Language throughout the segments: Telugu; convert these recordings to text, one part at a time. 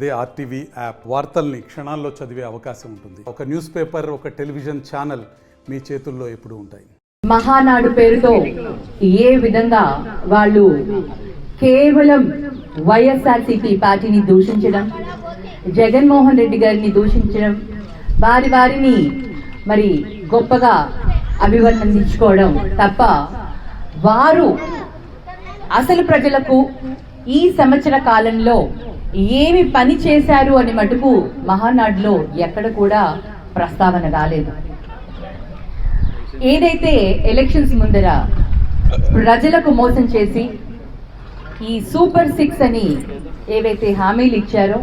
అదే ఆర్టీవీ యాప్ వార్తల్ని క్షణాల్లో చదివే అవకాశం ఉంటుంది. ఒక న్యూస్ పేపర్, ఒక టెలివిజన్ ఛానల్ మీ చేతుల్లో ఎప్పుడూ ఉంటాయి. మహానాడు పేరుతో ఏ విధంగా వాళ్ళు కేవలం వైఎస్ఆర్సీపీ పార్టీని దూషించడం, జగన్మోహన్ రెడ్డి గారిని దూషించడం, వారిని మరి గొప్పగా అభివర్ణించుకోవడం తప్ప వారు అసలు ప్రజలకు ఈ సంవత్సర కాలంలో ఏమి పని చేశారు అని మటుకు మహానాడులో ఎక్కడ కూడా ప్రస్తావన రాలేదు. ఏదైతే ఎలక్షన్స్ ముందర ప్రజలకు మోసం చేసి ఈ సూపర్ 6 అని ఏవైతే హామీలు ఇచ్చారో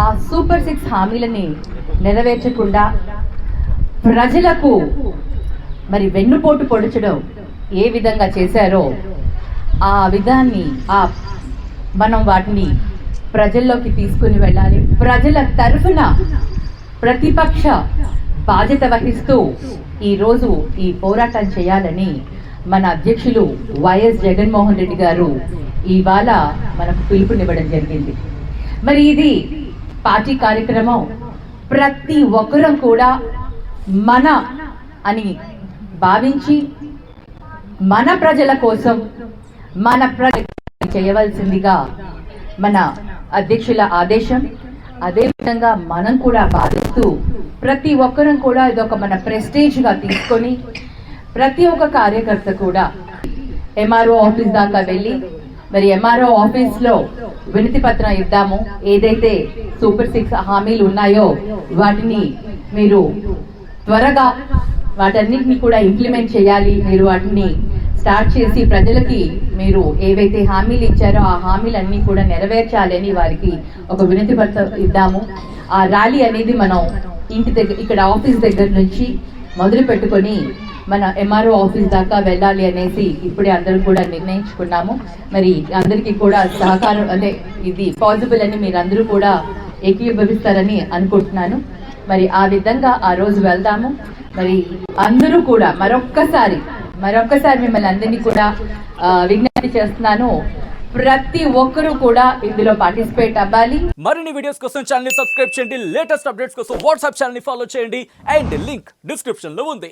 ఆ సూపర్ 6 హామీలని నెరవేర్చకుండా ప్రజలకు మరి వెన్నుపోటు పొడచడం ఏ విధంగా చేశారో ఆ విధాన్ని మనం వాటిని ప్రజల్లోకి తీసుకుని వెళ్ళాలి. ప్రజల తరఫున ప్రతిపక్ష బాధ్యత వహిస్తూ ఈరోజు ఈ పోరాటం చేయాలని మన అధ్యక్షులు వైఎస్ జగన్మోహన్ రెడ్డి గారు ఇవాళ మనకు పిలుపునివ్వడం జరిగింది. మరి ఇది పార్టీ కార్యక్రమం. ప్రతి ఒక్కరం కూడా మన అని భావించి మన ప్రజల కోసం మన చేయవలసిందిగా మన అధ్యక్షుల ఆదేశం. అదేవిధంగా మనం కూడా భావిస్తూ ప్రతి ఒక్కరం కూడా ఇదొక మన ప్రెస్టేజ్గా తీసుకొని ప్రతి ఒక్క కార్యకర్త కూడా ఎంఆర్ఓ ఆఫీస్ దాకా వెళ్ళి మరి ఎంఆర్ఓ ఆఫీస్లో వినతి పత్రం ఇద్దాము. ఏదైతే సూపర్ 6 హామీలు ఉన్నాయో వాటిని మీరు త్వరగా వాటన్నిటిని కూడా ఇంప్లిమెంట్ చేయాలి. మీరు వాటిని స్టార్ట్ చేసి ప్రజలకి మీరు ఏవైతే హామీలు ఇచ్చారో ఆ హామీలన్నీ కూడా నెరవేర్చాలని వారికి ఒక వినతి పత్రం ఇద్దాము. ఆ ర్యాలీ అనేది మనం ఇంటి దగ్గర ఇక్కడ ఆఫీస్ దగ్గర నుంచి మొదలు పెట్టుకొని మన ఎంఆర్ఓ ఆఫీస్ దాకా వెళ్ళాలి అనేసి ఇప్పుడే అందరూ కూడా నిర్ణయించుకున్నాము. మరి అందరికీ కూడా సహకారం అంటే ఇది పాసిబుల్ అని మీరు అందరూ కూడా ఏకీభవిస్తారని అనుకుంటున్నాను. మరి ఆ విధంగా ఆ రోజు వెళ్దాము. మరి అందరూ కూడా మరొక్కసారి మిమ్మల్ని అందరినీ కూడా విజ్ఞప్తి చేస్తున్నాను, ప్రతి ఒక్కరూ కూడా ఇందులో పార్టిసిపేట్ అవ్వాలి. మరిన్ని వీడియోస్ కోసం ఛానల్ ని సబ్స్క్రైబ్ చేయండి. లేటెస్ట్ అప్డేట్స్ కోసం వాట్సాప్ ఛానల్ ని ఫాలో చేయండి. అండ్ లింక్ డిస్క్రిప్షన్ లో ఉంది.